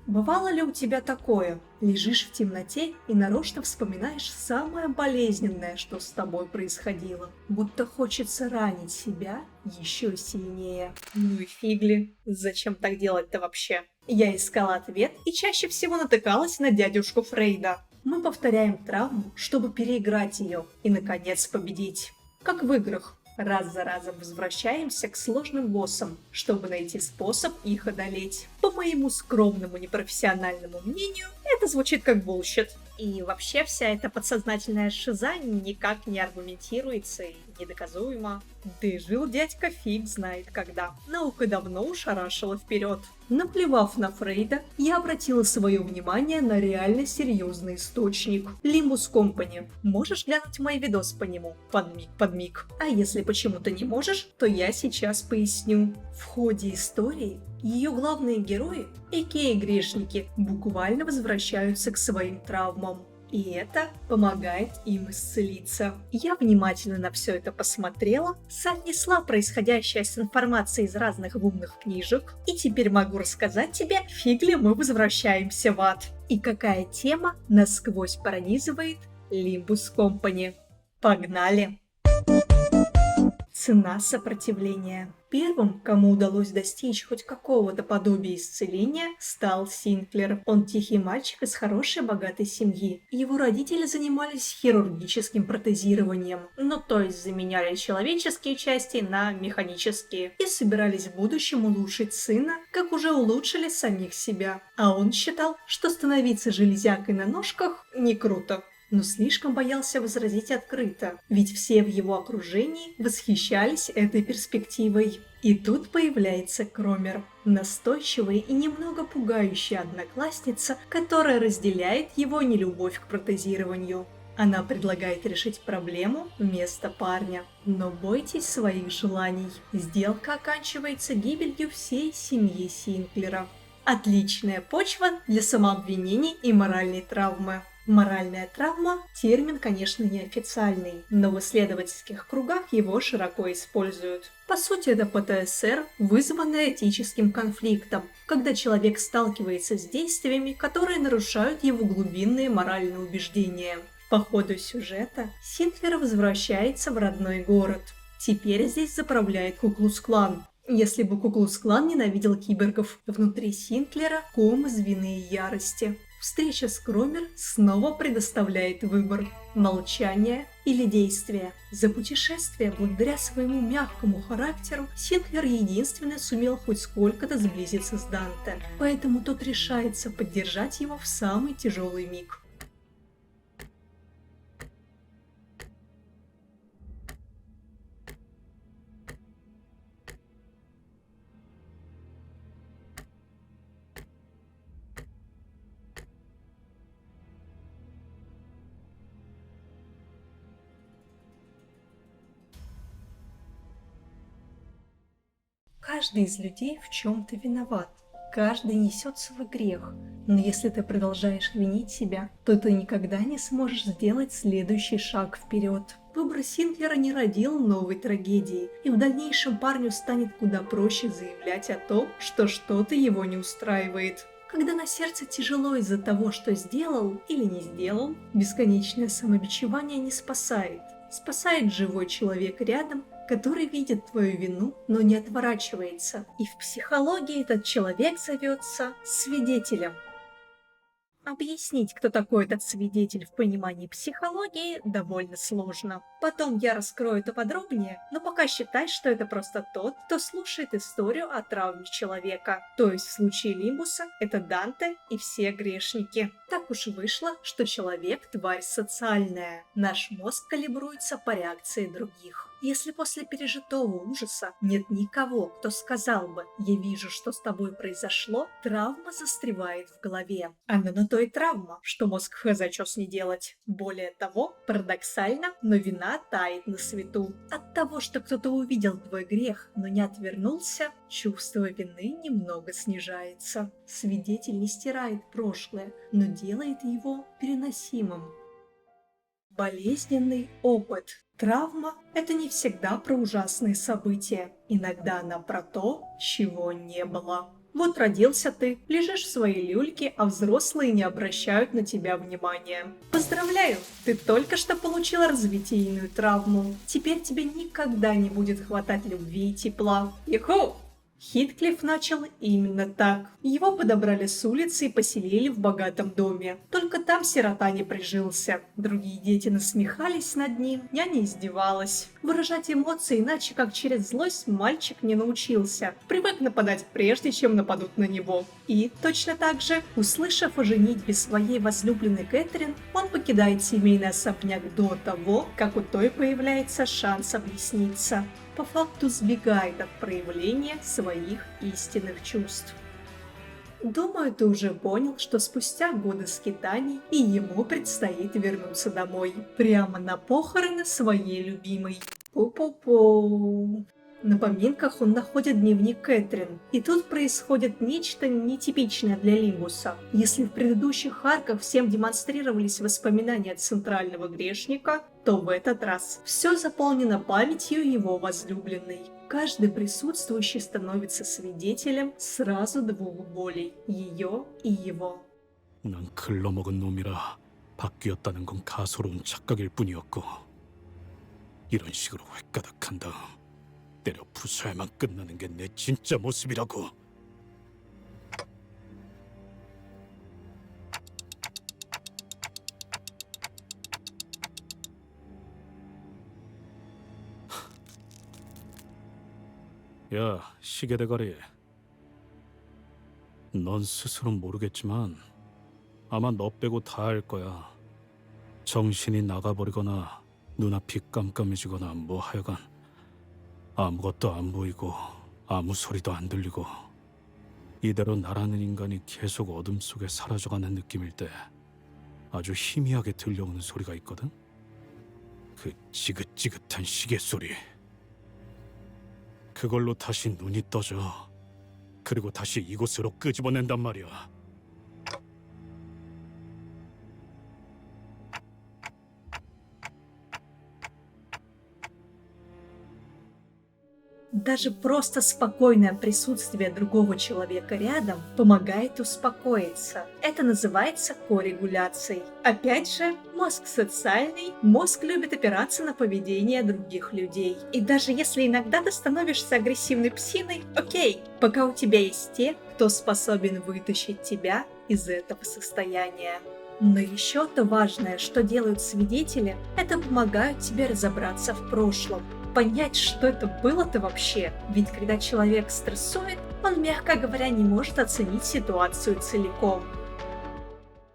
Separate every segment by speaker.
Speaker 1: Бывало ли у тебя такое? Лежишь в темноте и нарочно вспоминаешь самое болезненное, что с тобой происходило. Будто хочется ранить себя еще сильнее. Ну и фигли. Зачем так делать-то вообще? Я искала ответ и чаще всего натыкалась на дядюшку Фрейда. Мы повторяем травму, чтобы переиграть ее и, наконец, победить. Как в играх. Раз за разом возвращаемся к сложным боссам, чтобы найти способ их одолеть. По моему скромному непрофессиональному мнению, это звучит как булщит. И вообще вся эта подсознательная шиза никак не аргументируется и недоказуема. Да и жил дядька фиг знает когда. Наука давно ушарашила вперед. Наплевав на Фрейда, я обратила свое внимание на реально серьезный источник. Limbus Company. Можешь глянуть мой видос по нему? Подмиг. А если почему-то не можешь, то я сейчас поясню. В ходе истории ее главные герои, а.к.а. грешники, буквально возвращаются к своим травмам. И это помогает им исцелиться. Я внимательно на все это посмотрела, соотнесла происходящее с информацией из разных умных книжек, и теперь могу рассказать тебе, фиг ли мы возвращаемся в ад. И какая тема насквозь пронизывает Limbus Company. Погнали! Цена сопротивления. Первым, кому удалось достичь хоть какого-то подобия исцеления, стал Синклер. Он тихий мальчик из хорошей богатой семьи. Его родители занимались хирургическим протезированием, то есть заменяли человеческие части на механические, и собирались в будущем улучшить сына, как уже улучшили самих себя. А он считал, что становиться железякой на ножках не круто. Но слишком боялся возразить открыто, ведь все в его окружении восхищались этой перспективой. И тут появляется Кромер, настойчивая и немного пугающая одноклассница, которая разделяет его нелюбовь к протезированию. Она предлагает решить проблему вместо парня. Но бойтесь своих желаний. Сделка оканчивается гибелью всей семьи Синклера. Отличная почва для самообвинений и моральной травмы. Моральная травма – термин, конечно, неофициальный, но в исследовательских кругах его широко используют. По сути, это ПТСР, вызванное этическим конфликтом, когда человек сталкивается с действиями, которые нарушают его глубинные моральные убеждения. По ходу сюжета Синклер возвращается в родной город. Теперь здесь заправляет Ку-Клукс-Клан. Если бы Ку-Клукс-Клан ненавидел киборгов, внутри Синклера ком из вины и ярости. Встреча с Кромер снова предоставляет выбор – молчание или действие. За путешествие, благодаря своему мягкому характеру, Синклер единственно сумел хоть сколько-то сблизиться с Данте, поэтому тот решается поддержать его в самый тяжелый миг. Каждый из людей в чем-то виноват. Каждый несет свой грех. Но если ты продолжаешь винить себя, то ты никогда не сможешь сделать следующий шаг вперед. Выбор Синклера не родил новой трагедии, и в дальнейшем парню станет куда проще заявлять о том, что что-то его не устраивает. Когда на сердце тяжело из-за того, что сделал или не сделал, бесконечное самобичевание не спасает. Спасает живой человек рядом, который видит твою вину, но не отворачивается. И в психологии этот человек зовется свидетелем. Объяснить, кто такой этот свидетель в понимании психологии, довольно сложно. Потом я раскрою это подробнее, но пока считай, что это просто тот, кто слушает историю о травме человека. То есть в случае Лимбуса это Данте и все грешники. Так уж вышло, что человек – тварь социальная. Наш мозг калибруется по реакции других. Если после пережитого ужаса нет никого, кто сказал бы «я вижу, что с тобой произошло», травма застревает в голове. Она на то и травма, что мозг хз чё с ней делать. Более того, парадоксально, но вина тает на свету. От того, что кто-то увидел твой грех, но не отвернулся, чувство вины немного снижается. Свидетель не стирает прошлое, но делает его переносимым. Болезненный опыт. Травма – это не всегда про ужасные события. Иногда она про то, чего не было. Вот родился ты, лежишь в своей люльке, а взрослые не обращают на тебя внимания. Поздравляю, ты только что получила разветвительную травму. Теперь тебе никогда не будет хватать любви и тепла. Иху! Хитклифф начал именно так. Его подобрали с улицы и поселили в богатом доме. Только там сирота не прижился. Другие дети насмехались над ним, няня издевалась. Выражать эмоции иначе, как через злость, мальчик не научился. Привык нападать прежде, чем нападут на него. И точно так же, услышав о женитьбе своей возлюбленной Кэтрин, он покидает семейный особняк до того, как у той появляется шанс объясниться. По факту сбегает от проявления своих истинных чувств. Думаю, ты уже понял, что спустя годы скитаний и ему предстоит вернуться домой. Прямо на похороны своей любимой. Пу-пу-пу. На поминках он находит дневник Кэтрин, и тут происходит нечто нетипичное для Лингуса. Если в предыдущих арках всем демонстрировались воспоминания центрального грешника, то в этот раз все заполнено памятью его возлюбленной. Каждый присутствующий становится свидетелем сразу двух болей – ее и его.
Speaker 2: 난 글러먹은 놈이라 바뀌었다는 건 가소로운 착각일 뿐이었고 이런 식으로 획가닥한 다음 때려 부숴야만 끝나는 게 내 진짜 모습이라고. 야, 시계대가리. 넌 스스론 모르겠지만 아마 너 빼고 다 알 거야. 정신이 나가버리거나 눈앞이 깜깜해지거나 뭐 하여간 아무것도 안 보이고 아무 소리도 안 들리고 이대로 나라는 인간이 계속 어둠 속에 사라져가는 느낌일 때 아주 희미하게 들려오는 소리가 있거든? 그 지긋지긋한 시계 소리. 그걸로 다시 눈이 떠져. 그리고 다시 이곳으로 끄집어낸단 말이야.
Speaker 1: Даже просто спокойное присутствие другого человека рядом помогает успокоиться. Это называется коррегуляцией. Опять же, мозг социальный, мозг любит опираться на поведение других людей. И даже если иногда ты становишься агрессивной псиной, окей, пока у тебя есть те, кто способен вытащить тебя из этого состояния. Но еще-то важное, что делают свидетели, это помогают тебе разобраться в прошлом. Понять, что это было-то вообще. Ведь когда человек стрессует, он, мягко говоря, не может оценить ситуацию целиком.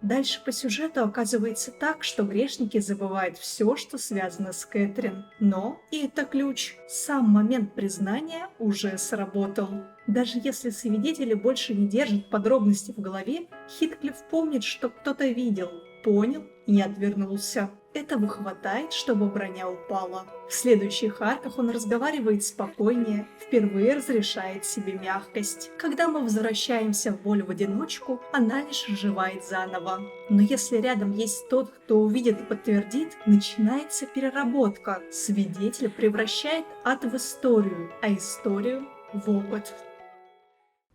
Speaker 1: Дальше по сюжету оказывается так, что грешники забывают все, что связано с Кэтрин. Но, и это ключ, сам момент признания уже сработал. Даже если свидетели больше не держат подробности в голове, Хитклифф помнит, что кто-то видел, понял и не отвернулся. Этого хватает, чтобы броня упала. В следующих арках он разговаривает спокойнее, впервые разрешает себе мягкость. Когда мы возвращаемся в боль в одиночку, она лишь оживает заново. Но если рядом есть тот, кто увидит и подтвердит, начинается переработка. Свидетель превращает ад в историю, а историю в опыт.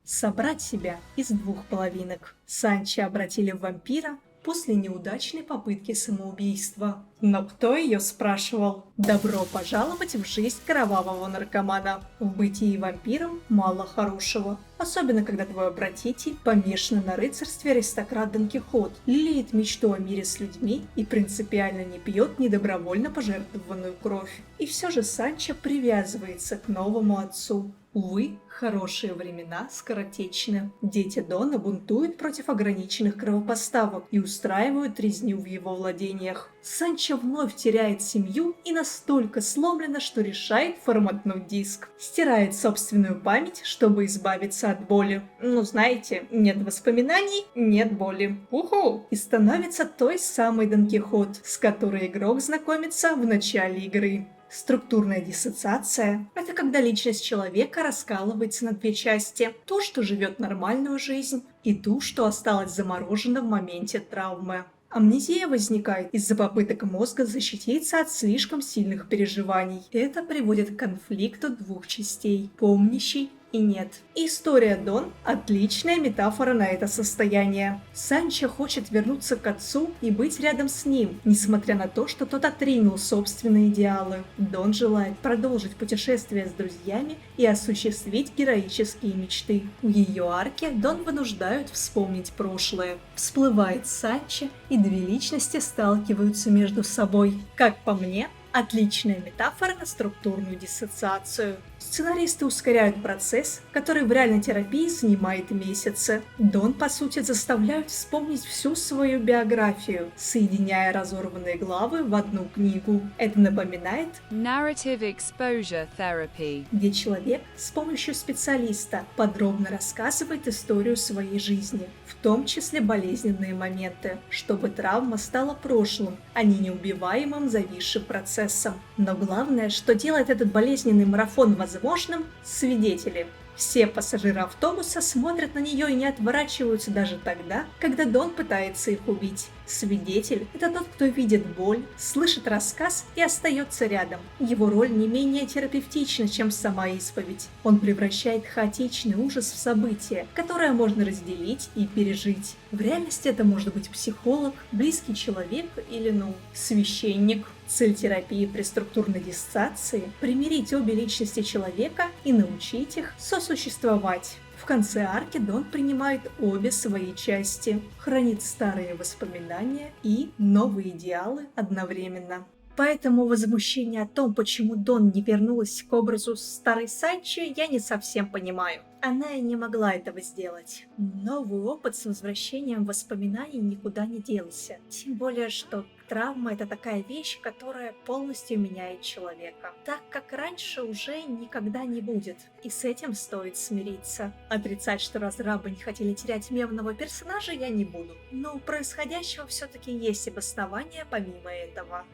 Speaker 1: Собрать себя из двух половинок. Санчо обратили в вампира после неудачной попытки самоубийства. Но кто ее спрашивал? Добро пожаловать в жизнь кровавого наркомана. В бытии вампиром мало хорошего. Особенно, когда твой обратитель помешан на рыцарстве аристократ Дон Кихот, лелеет мечту о мире с людьми и принципиально не пьет недобровольно пожертвованную кровь. И все же Санчо привязывается к новому отцу. Увы, хорошие времена скоротечны. Дети Дона бунтуют против ограниченных кровопоставок и устраивают резню в его владениях. Санчо вновь теряет семью и настолько сломлено, что решает форматнуть диск. Стирает собственную память, чтобы избавиться от боли. Ну знаете, нет воспоминаний, нет боли. Уху! И становится той самой Дон Кихот, с которой игрок знакомится в начале игры. Структурная диссоциация – это когда личность человека раскалывается на две части. Ту, что живет нормальную жизнь, и ту, что осталась заморожена в моменте травмы. Амнезия возникает из-за попыток мозга защититься от слишком сильных переживаний. Это приводит к конфликту двух частей – помнящей и нет. История Дон – отличная метафора на это состояние. Санчо хочет вернуться к отцу и быть рядом с ним, несмотря на то, что тот отринул собственные идеалы. Дон желает продолжить путешествие с друзьями и осуществить героические мечты. В ее арке Дон вынуждают вспомнить прошлое. Всплывает Санчо, и две личности сталкиваются между собой. Как по мне, отличная метафора на структурную диссоциацию. Сценаристы ускоряют процесс, который в реальной терапии занимает месяцы. Дон, по сути, заставляют вспомнить всю свою биографию, соединяя разорванные главы в одну книгу. Это напоминает
Speaker 3: Narrative Exposure Therapy,
Speaker 1: где человек с помощью специалиста подробно рассказывает историю своей жизни, в том числе болезненные моменты, чтобы травма стала прошлым, а не неубиваемым зависшим процессом. Но главное, что делает этот болезненный марафон возможным – свидетели. Все пассажиры автобуса смотрят на нее и не отворачиваются даже тогда, когда Дон пытается их убить. Свидетель – это тот, кто видит боль, слышит рассказ и остается рядом. Его роль не менее терапевтична, чем сама исповедь. Он превращает хаотичный ужас в событие, которое можно разделить и пережить. В реальности это может быть психолог, близкий человек или, священник. Цель терапии при структурной диссоциации – примирить обе личности человека и научить их сосуществовать. В конце арки Дон принимает обе свои части, хранит старые воспоминания и новые идеалы одновременно. Поэтому возмущение о том, почему Дон не вернулась к образу старой Санчо, я не совсем понимаю. Она и не могла этого сделать. Новый опыт с возвращением воспоминаний никуда не делся. Тем более, что травма – это такая вещь, которая полностью меняет человека. Так как раньше уже никогда не будет. И с этим стоит смириться. Отрицать, что разрабы не хотели терять мемного персонажа, я не буду. Но у происходящего все-таки есть обоснование помимо этого.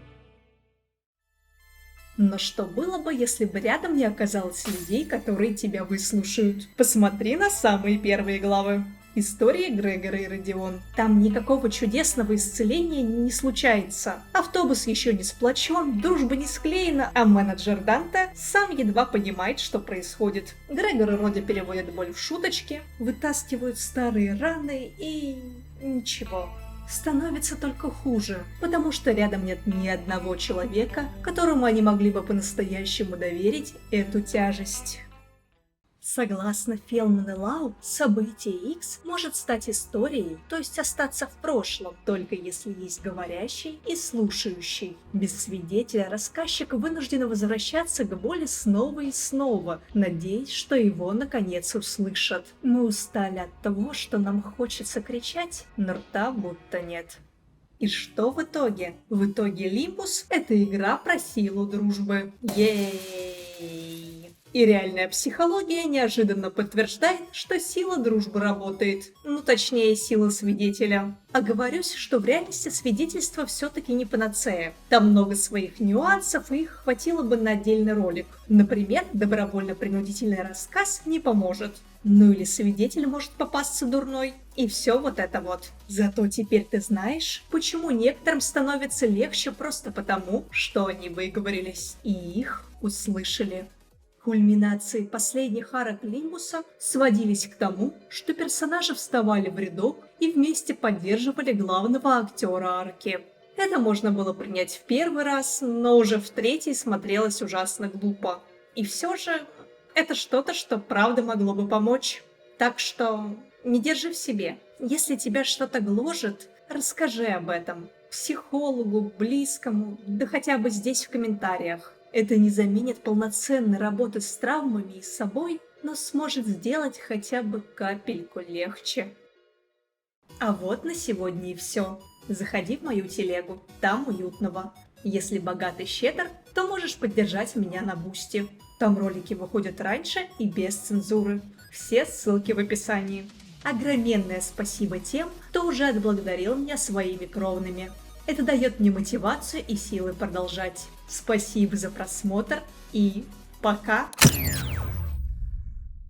Speaker 1: Но что было бы, если бы рядом не оказалось людей, которые тебя выслушают? Посмотри на самые первые главы. История Грегора и Родион. Там никакого чудесного исцеления не случается. Автобус еще не сплочен, дружба не склеена, а менеджер Данте сам едва понимает, что происходит. Грегор и Роди переводят боль в шуточки, вытаскивают старые раны и... ничего. Становится только хуже, потому что рядом нет ни одного человека, которому они могли бы по-настоящему доверить эту тяжесть. Согласно Фелман и Лау, событие X может стать историей, то есть остаться в прошлом, только если есть говорящий и слушающий. Без свидетеля рассказчик вынужден возвращаться к боли снова и снова, надеясь, что его наконец услышат. Мы устали от того, что нам хочется кричать, но рта будто нет. И что в итоге? В итоге Лимбус – это игра про силу дружбы. Ей! И реальная психология неожиданно подтверждает, что сила дружбы работает. Точнее, сила свидетеля. Оговорюсь, что в реальности свидетельство все-таки не панацея. Там много своих нюансов, и их хватило бы на отдельный ролик. Например, добровольно-принудительный рассказ не поможет. Или свидетель может попасться дурной. И все вот это вот. Зато теперь ты знаешь, почему некоторым становится легче просто потому, что они выговорились и их услышали. Кульминации последних арок Лимбуса сводились к тому, что персонажи вставали в рядок и вместе поддерживали главного актера арки. Это можно было принять в первый раз, но уже в третий смотрелось ужасно глупо. И все же это что-то, что правда могло бы помочь. Так что не держи в себе. Если тебя что-то гложет, расскажи об этом психологу, близкому, да хотя бы здесь в комментариях. Это не заменит полноценной работы с травмами и с собой, но сможет сделать хотя бы капельку легче. А вот на сегодня и все. Заходи в мою телегу, там уютного. Если богат и щедр, то можешь поддержать меня на Бусти. Там ролики выходят раньше и без цензуры. Все ссылки в описании. Огроменное спасибо тем, кто уже отблагодарил меня своими кровными. Это дает мне мотивацию и силы продолжать. Спасибо за просмотр и пока!